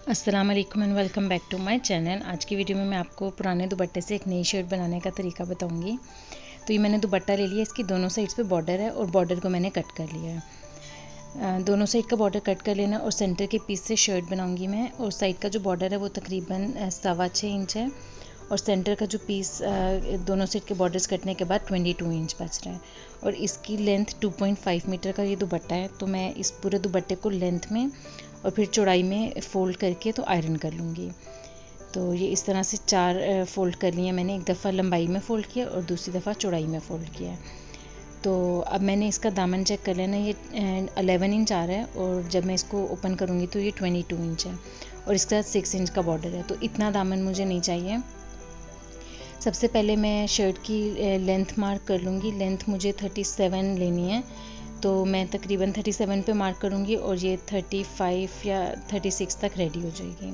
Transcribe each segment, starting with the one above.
अस्सलाम वालेकुम and welcome back to my channel. आज की वीडियो में मैं आपको पुराने दुपट्टे से एक नई शर्ट बनाने का तरीका बताऊंगी। तो ये मैंने दुपट्टा ले लिया, इसकी दोनों साइड्स पे बॉर्डर है और बॉर्डर को मैंने कट कर लिया है। दोनों साइड का बॉर्डर कट कर लेना और सेंटर के पीस से शर्ट बनाऊंगी मैं। और साइड का जो बॉर्डर है वो तकरीबन 6.25 इंच है और सेंटर का जो पीस दोनों साइड के बॉर्डर्स कटने के बाद 22 इंच बच रहा है। और इसकी लेंथ 2.5 मीटर का ये दुपट्टा है। तो मैं इस पूरे दुपट्टे को लेंथ में और फिर चौड़ाई में फ़ोल्ड करके तो आयरन कर लूँगी। तो ये इस तरह से 4 फ़ोल्ड कर लिए मैंने। एक दफ़ा लंबाई में फ़ोल्ड किया और दूसरी दफ़ा चौड़ाई में फ़ोल्ड किया। तो अब मैंने इसका दामन चेक कर लेना, ये 11 इंच आ रहा है और जब मैं इसको ओपन करूँगी तो ये 22 इंच है और इसके साथ 6 इंच का बॉर्डर है। तो इतना दामन मुझे नहीं चाहिए। सबसे पहले मैं शर्ट की लेंथ मार्क कर लूँगी। लेंथ मुझे 37 लेनी है, तो मैं तकरीबन 37 पे मार्क करूँगी और ये 35 या 36 तक रेडी हो जाएगी।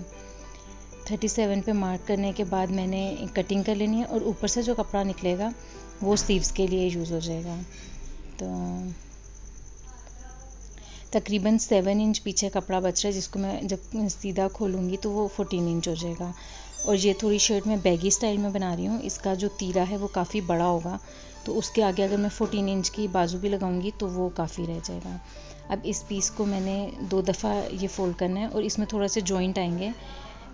37 पे मार्क करने के बाद मैंने कटिंग कर लेनी है और ऊपर से जो कपड़ा निकलेगा वो स्लीव्स के लिए यूज़ हो जाएगा। तो तकरीबन 7 इंच पीछे कपड़ा बच रहा है, जिसको मैं जब सीधा खोलूँगी तो वो 14 इंच हो जाएगा। और ये थोड़ी शर्ट मैं बैगी स्टाइल में बना रही हूँ। इसका जो तीरा है वो काफ़ी बड़ा होगा, तो उसके आगे अगर मैं 14 इंच की बाजू भी लगाऊंगी तो वो काफ़ी रह जाएगा। अब इस पीस को मैंने 2 दफ़ा ये फ़ोल्ड करना है और इसमें थोड़ा से जॉइंट आएंगे,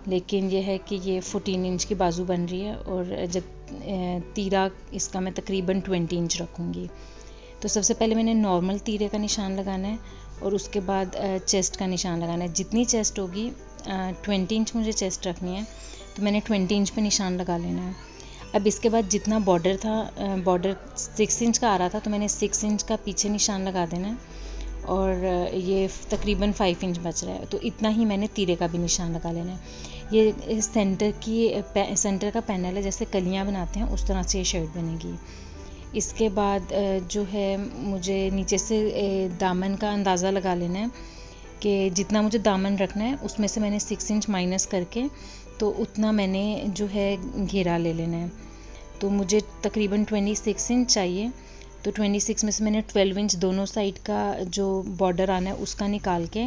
लेकिन ये है कि ये 14 इंच की बाजू बन रही है और जब तीरा इसका मैं तकरीबन 20 इंच रखूँगी। तो सबसे पहले मैंने नॉर्मल तीरे का निशान लगाना है और उसके बाद चेस्ट का निशान लगाना है। जितनी चेस्ट होगी 20 इंच मुझे चेस्ट रखनी है, तो मैंने 20 इंच पे निशान लगा लेना है। अब इसके बाद जितना बॉर्डर था, बॉर्डर 6 इंच का आ रहा था, तो मैंने 6 इंच का पीछे निशान लगा देना है और ये तकरीबन 5 इंच बच रहा है, तो इतना ही मैंने तीरे का भी निशान लगा लेना है। ये सेंटर का पैनल है, जैसे कलियाँ बनाते हैं उस तरह से ये शर्ट बनेगी। इसके बाद जो है मुझे नीचे से दामन का अंदाज़ा लगा लेना है कि जितना मुझे दामन रखना है उसमें से मैंने 6 इंच माइनस करके तो उतना मैंने जो है घेरा ले लेना है। तो मुझे तकरीबन 26 इंच चाहिए, तो 26 में से मैंने 12 इंच दोनों साइड का जो बॉर्डर आना है उसका निकाल के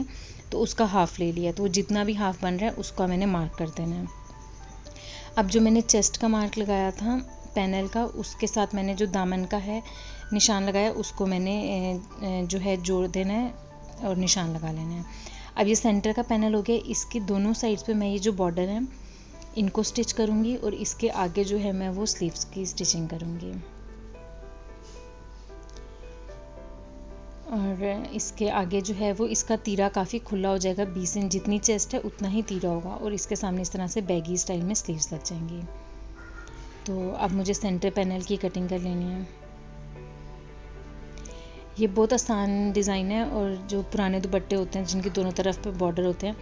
तो उसका हाफ़ ले लिया। तो जितना भी हाफ़ बन रहा है उसका मैंने मार्क कर देना है। अब जो मैंने चेस्ट का मार्क लगाया था पैनल का, उसके साथ मैंने जो दामन का है निशान लगाया उसको मैंने जो है जोड़ देना है और निशान लगा लेना है। अब ये सेंटर का पैनल हो गया। इसकी दोनों साइड्स पे मैं ये जो बॉर्डर है इनको स्टिच करूँगी और इसके आगे जो है मैं वो स्लीव्स की स्टिचिंग करूँगी। और इसके आगे जो है वो इसका तीरा काफ़ी खुला हो जाएगा। 20 इंच जितनी चेस्ट है उतना ही तीरा होगा और इसके सामने इस तरह से बैगी स्टाइल में स्लीव्स लग जाएंगी। तो अब मुझे सेंटर पैनल की कटिंग कर लेनी है। ये बहुत आसान डिज़ाइन है और जो पुराने दुपट्टे होते हैं जिनकी दोनों तरफ पे बॉर्डर होते हैं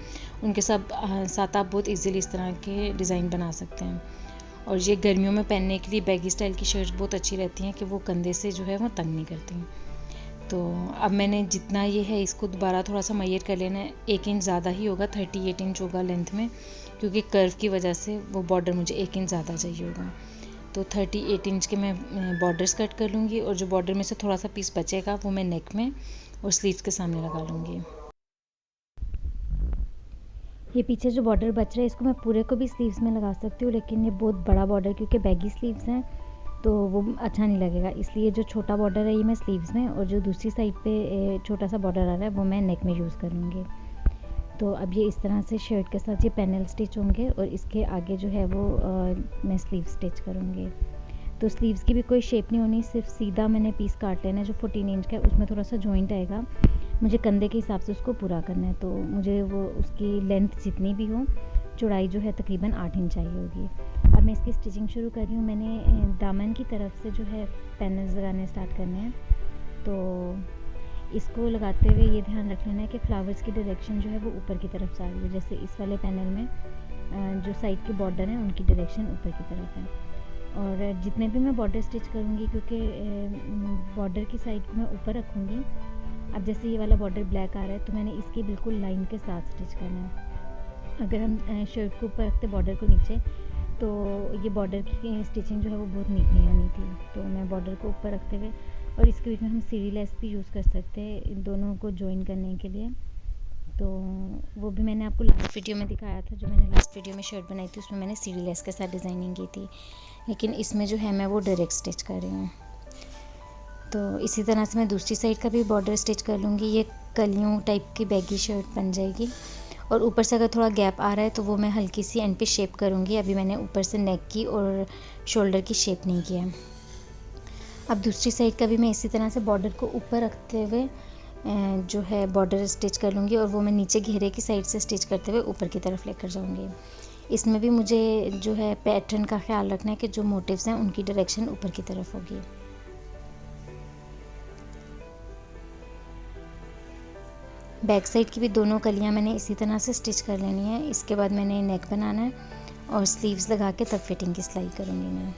उनके साथ आप बहुत इजीली इस तरह के डिज़ाइन बना सकते हैं। और ये गर्मियों में पहनने के लिए बैगी स्टाइल की शर्ट बहुत अच्छी रहती हैं कि वो कंधे से जो है वो तंग नहीं करती। तो अब मैंने जितना ये है इसको दोबारा थोड़ा सा मैयर कर लेना है। 1 इंच ज़्यादा ही होगा, 38 इंच होगा लेंथ में, क्योंकि कर्व की वजह से वो बॉर्डर मुझे 1 इंच ज़्यादा चाहिए होगा। तो 38 इंच के मैं बॉर्डर्स कट कर लूँगी और जो बॉर्डर में से थोड़ा सा पीस बचेगा वो मैं नेक में और स्लीव्स के सामने लगा लूँगी। ये पीछे जो बॉर्डर बच रहा है इसको मैं पूरे को भी स्लीव्स में लगा सकती हूँ, लेकिन ये बहुत बड़ा बॉर्डर क्योंकि बैगी स्लीव्स हैं तो वो अच्छा नहीं लगेगा, इसलिए जो छोटा बॉर्डर है ये मैं स्लीव्स में और जो दूसरी साइड पे छोटा सा बॉर्डर आ रहा है वो मैं नेक में यूज़ कर लूँगी। तो अब ये इस तरह से शर्ट के साथ ये पैनल स्टिच होंगे और इसके आगे जो है वो मैं स्लीव स्टिच करूँगी। तो स्लीव्स की भी कोई शेप नहीं होनी, सिर्फ सीधा मैंने पीस काट लेना है। जो 14 इंच का है उसमें थोड़ा सा जॉइंट आएगा, मुझे कंधे के हिसाब से उसको पूरा करना है। तो मुझे वो उसकी लेंथ जितनी भी हो, चौड़ाई जो है तकरीबन 8 इंच चाहिए होगी। अब मैं इसकी स्टिचिंग शुरू कर रही हूँ। मैंने दामन की तरफ से जो है पैनल्स लगाने स्टार्ट करने हैं। तो इसको लगाते हुए ये ध्यान रख लेना है कि फ्लावर्स की डायरेक्शन जो है वो ऊपर की तरफ जा रही है। जैसे इस वाले पैनल में जो साइड के बॉर्डर हैं उनकी डायरेक्शन ऊपर की तरफ है। और जितने भी मैं बॉर्डर स्टिच करूँगी, क्योंकि बॉर्डर की साइड को मैं ऊपर रखूँगी। अब जैसे ये वाला बॉर्डर ब्लैक आ रहा है तो मैंने इसकी बिल्कुल लाइन के साथ स्टिच करना है। अगर हम शर्ट को ऊपर रखते बॉर्डर को नीचे तो ये बॉर्डर की स्टिचिंग जो है वो बहुत नीट नहीं आनी थी। तो मैं बॉर्डर को ऊपर रखते हुए और इसके बीच में हम सीढ़ी लेस भी यूज़ कर सकते हैं इन दोनों को जॉइन करने के लिए। तो वो भी मैंने आपको लास्ट वीडियो में दिखाया था। जो मैंने लास्ट वीडियो में शर्ट बनाई थी उसमें मैंने सीढ़ी लेस के साथ डिज़ाइनिंग की थी, लेकिन इसमें जो है मैं वो डायरेक्ट स्टिच कर रही हूँ। तो इसी तरह से मैं दूसरी साइड का भी बॉर्डर स्टिच कर लूँगी। ये कलियों टाइप की बैगी शर्ट बन जाएगी। और ऊपर से अगर थोड़ा गैप आ रहा है तो वो मैं हल्की सी एंड पे शेप करूँगी। अभी मैंने ऊपर से नेक की और शोल्डर की शेप नहीं किया। अब दूसरी साइड का भी मैं इसी तरह से बॉर्डर को ऊपर रखते हुए जो है बॉर्डर स्टिच कर लूँगी, और वो मैं नीचे घेरे की साइड से स्टिच करते हुए ऊपर की तरफ लेकर जाऊँगी। इसमें भी मुझे जो है पैटर्न का ख्याल रखना है कि जो मोटिव्स हैं उनकी डायरेक्शन ऊपर की तरफ होगी। बैक साइड की भी दोनों कलियां मैंने इसी तरह से स्टिच कर लेनी है। इसके बाद मैंने नेक बनाना है और स्लीव्स लगा के तब फिटिंग की सिलाई करूँगी मैं।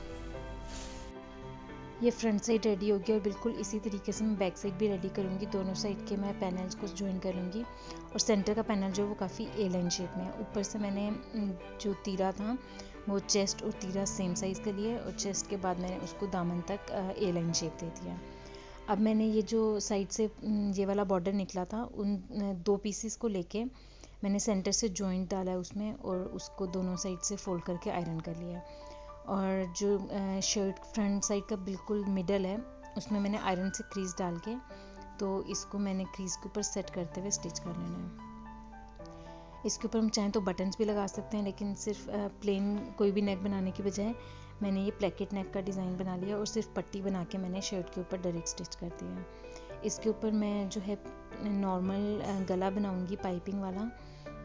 ये फ्रंट साइड रेडी होगी और बिल्कुल इसी तरीके से मैं बैक साइड भी रेडी करूँगी। दोनों साइड के मैं पैनल्स को ज्वाइन कर लूँगी और सेंटर का पैनल जो है वो काफ़ी ए लाइन शेप में है। ऊपर से मैंने जो तीरा था वो चेस्ट और तीरा सेम साइज़ का लिया और चेस्ट के बाद मैंने उसको दामन तक ए लाइन शेप दे दिया। अब मैंने ये जो साइड से ये वाला बॉर्डर निकला था उन दो पीसेस को लेके मैंने सेंटर से जॉइंट डाला है उसमें और उसको दोनों साइड से फोल्ड करके आयरन कर लिया। और जो शर्ट फ्रंट साइड का बिल्कुल मिडल है उसमें मैंने आयरन से क्रीज डाल के तो इसको मैंने क्रीज के ऊपर सेट करते हुए स्टिच कर लेना है। इसके ऊपर हम चाहें तो बटन्स भी लगा सकते हैं, लेकिन सिर्फ प्लेन कोई भी नेक बनाने की बजाय मैंने ये प्लेकेट नेक का डिज़ाइन बना लिया और सिर्फ पट्टी बना के मैंने शर्ट के ऊपर डायरेक्ट स्टिच कर दिया। इसके ऊपर मैं जो है नॉर्मल गला बनाऊंगी पाइपिंग वाला,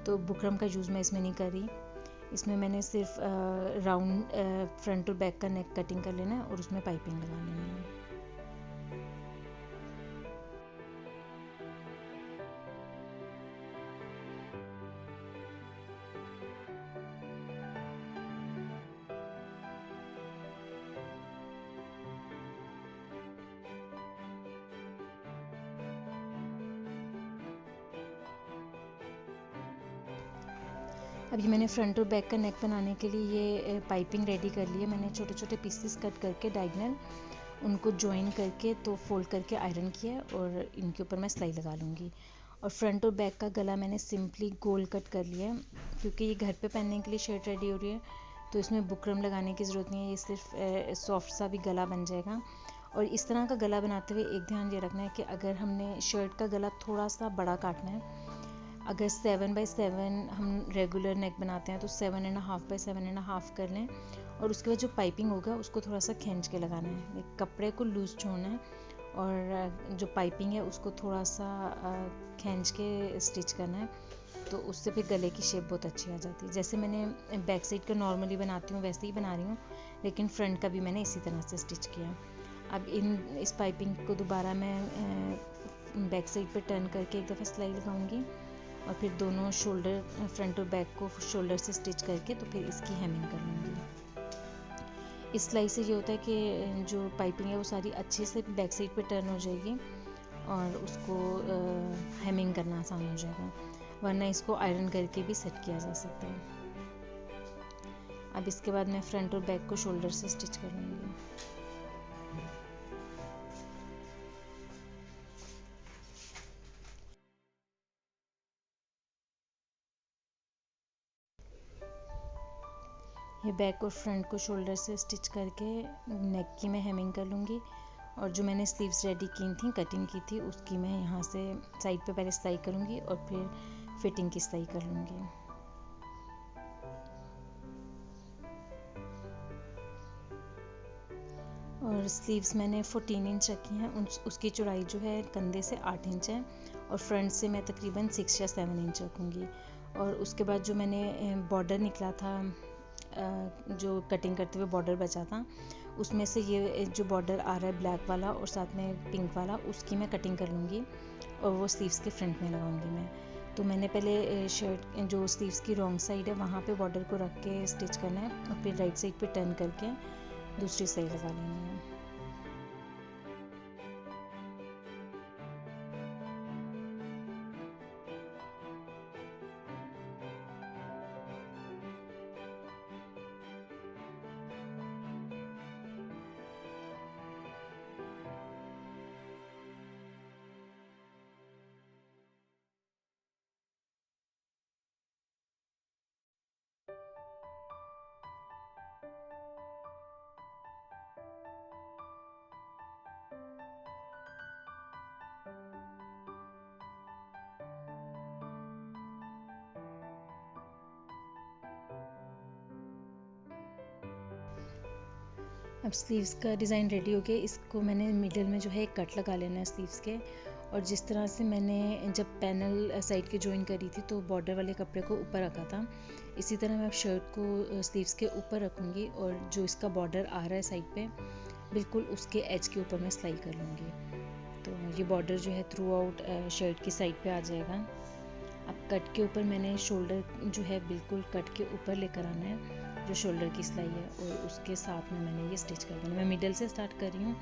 तो बुकरम का यूज़ मैं इसमें नहीं कर रही। इसमें मैंने सिर्फ राउंड फ्रंट और बैक का नेक कटिंग कर लेना है और उसमें पाइपिंग लगा लेनी है। अभी मैंने फ्रंट और बैक का नेक बनाने के लिए ये पाइपिंग रेडी कर ली है। मैंने छोटे छोटे पीसेस कट करके डायगनल उनको ज्वाइन करके तो फोल्ड करके आयरन किया है और इनके ऊपर मैं सिलाई लगा लूँगी। और फ्रंट और बैक का गला मैंने सिंपली गोल कट कर लिया है, क्योंकि ये घर पे पहनने के लिए शर्ट रेडी हो रही है तो इसमें बुकरम लगाने की ज़रूरत नहीं है। ये सिर्फ सॉफ्ट सा भी गला बन जाएगा। और इस तरह का गला बनाते हुए एक ध्यान ये रखना है कि अगर हमने शर्ट का गला थोड़ा सा बड़ा काटना है, अगर 7x7 हम रेगुलर नेक बनाते हैं तो 7.5x7.5 कर लें और उसके बाद जो पाइपिंग होगा उसको थोड़ा सा खींच के लगाना है। कपड़े को लूज छोड़ना है और जो पाइपिंग है उसको थोड़ा सा खींच के स्टिच करना है, तो उससे फिर गले की शेप बहुत अच्छी आ जाती है। जैसे मैंने बैक साइड का नॉर्मली बनाती हूँ वैसे ही बना रही हूँ, लेकिन फ्रंट का भी मैंने इसी तरह से स्टिच किया। अब इस पाइपिंग को दोबारा मैं बैक साइड पर टर्न करके एक दफ़ा सिलाई लगाऊंगी और फिर दोनों शोल्डर फ्रंट और बैक को शोल्डर से स्टिच करके तो फिर इसकी हेमिंग कर लूँगी। इस सिलाई से ये होता है कि जो पाइपिंग है वो सारी अच्छे से बैक साइड पे टर्न हो जाएगी और उसको हेमिंग करना आसान हो जाएगा, वरना इसको आयरन करके भी सेट किया जा सकता है। अब इसके बाद मैं फ्रंट और बैक को शोल्डर से स्टिच कर लूँगी। ये बैक और फ्रंट को शोल्डर से स्टिच करके नेक की मैं हेमिंग कर लूँगी और जो मैंने स्लीव्स रेडी की थी कटिंग की थी उसकी मैं यहाँ से साइड पे पहले सिलाई करूँगी और फिर फिटिंग की सिलाई कर लूँगी। और स्लीव्स मैंने 14 इंच रखी हैं, उसकी चौड़ाई जो है कंधे से 8 इंच है और फ्रंट से मैं तकरीबन 6 या 7 इंच रखूँगी। और उसके बाद जो मैंने बॉर्डर निकला था जो कटिंग करते हुए बॉर्डर बचा था उसमें से ये जो बॉर्डर आ रहा है ब्लैक वाला और साथ में पिंक वाला, उसकी मैं कटिंग कर लूँगी और वो स्लीव्स के फ्रंट में लगाऊंगी मैं। तो मैंने पहले शर्ट जो स्लीव्स की रॉन्ग साइड है वहाँ पे बॉर्डर को रख के स्टिच करना है और फिर राइट साइड पे टर्न करके दूसरी साइड लगा लेनी है। अब स्लीव्स का डिज़ाइन रेडी हो गया। इसको मैंने मिडिल में जो है एक कट लगा लेना है स्लीव्स के, और जिस तरह से मैंने जब पैनल साइड के ज्वाइन करी थी तो बॉर्डर वाले कपड़े को ऊपर रखा था, इसी तरह मैं अब शर्ट को स्लीव्स के ऊपर रखूँगी और जो इसका बॉर्डर आ रहा है साइड पे बिल्कुल उसके एज के ऊपर मैं सिलाई कर लूँगी। तो ये बॉर्डर जो है थ्रू आउट शर्ट की साइड पे आ जाएगा। अब कट के ऊपर मैंने शोल्डर जो है बिल्कुल कट के ऊपर लेकर आना है, जो शोल्डर की सिलाई है, और उसके साथ में मैंने ये स्टिच कर देना। मैं मिडल से स्टार्ट कर रही हूँ,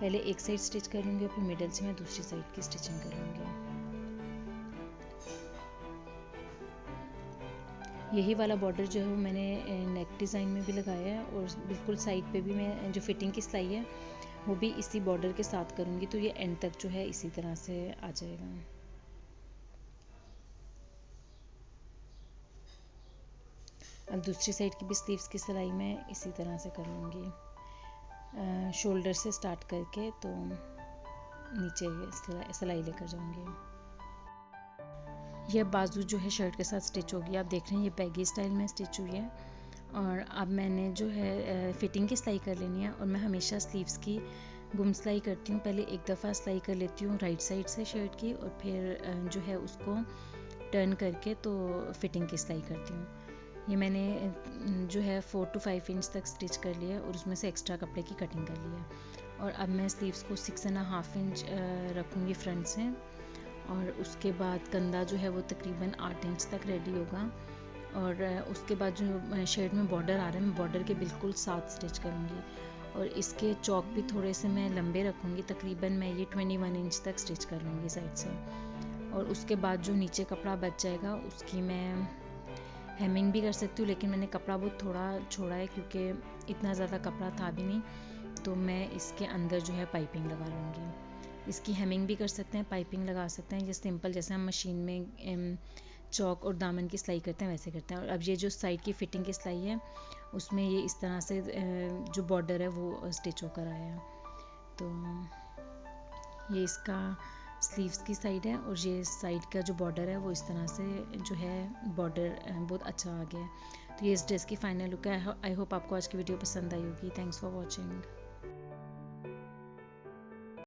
पहले एक साइड स्टिच कर लूँगी और फिर मिडल से मैं दूसरी साइड की स्टिचिंग कर लूँगी। यही वाला बॉर्डर जो है वो मैंने नेक डिज़ाइन में भी लगाया है, और बिल्कुल साइड पे भी मैं जो फिटिंग की सिलाई है वो भी इसी बॉर्डर के साथ करूँगी, तो ये एंड तक जो है इसी तरह से आ जाएगा। अब दूसरी साइड की भी स्लीव्स की सिलाई मैं इसी तरह से कर लूँगी, शोल्डर से स्टार्ट करके तो नीचे सिलाई लेकर जाऊँगी। यह बाजू जो है शर्ट के साथ स्टिच होगी। आप देख रहे हैं ये बैगी स्टाइल में स्टिच हुई है, और अब मैंने जो है फिटिंग की सिलाई कर लेनी है, और मैं हमेशा स्लीव्स की गुम सिलाई करती हूँ। पहले एक दफ़ा सिलाई कर लेती हूँ राइट साइड से शर्ट की, और फिर जो है उसको टर्न करके तो फिटिंग की सिलाई करती हूँ। ये मैंने जो है 4 to 5 इंच तक स्टिच कर लिया, और उसमें से एक्स्ट्रा कपड़े की कटिंग कर लिया। और अब मैं स्लीव्स को 6.5 इंच रखूँगी फ्रंट से, और उसके बाद कंधा जो है वो तकरीबन 8 इंच तक रेडी होगा। और उसके बाद जो शर्ट में बॉर्डर आ रहा है मैं बॉर्डर के बिल्कुल साथ स्टिच करूँगी, और इसके चौक भी थोड़े से मैं लंबे रखूँगी, तकरीबन मैं ये 21 इंच तक स्टिच कर लूँगी साइड से। और उसके बाद जो नीचे कपड़ा बच जाएगा उसकी मैं हेमिंग भी कर सकती हूँ, लेकिन मैंने कपड़ा बहुत थोड़ा छोड़ा है क्योंकि इतना ज़्यादा कपड़ा था भी नहीं, तो मैं इसके अंदर जो है पाइपिंग लगा लूँगी। इसकी हेमिंग भी कर सकते हैं, पाइपिंग लगा सकते हैं, ये सिंपल जैसे हम मशीन में चौक और दामन की सिलाई करते हैं वैसे करते हैं। और अब ये जो साइड की फिटिंग की सिलाई है उसमें ये इस तरह से जो बॉर्डर है वो स्टिच होकर आया है। तो ये इसका स्लीव्स की साइड है, और ये साइड का जो बॉर्डर है वो इस तरह से जो है बॉर्डर बहुत अच्छा आ गया है। तो ये इस ड्रेस की फाइनल लुक है। आई होप आपको आज की वीडियो पसंद आई होगी। Thanks for watching.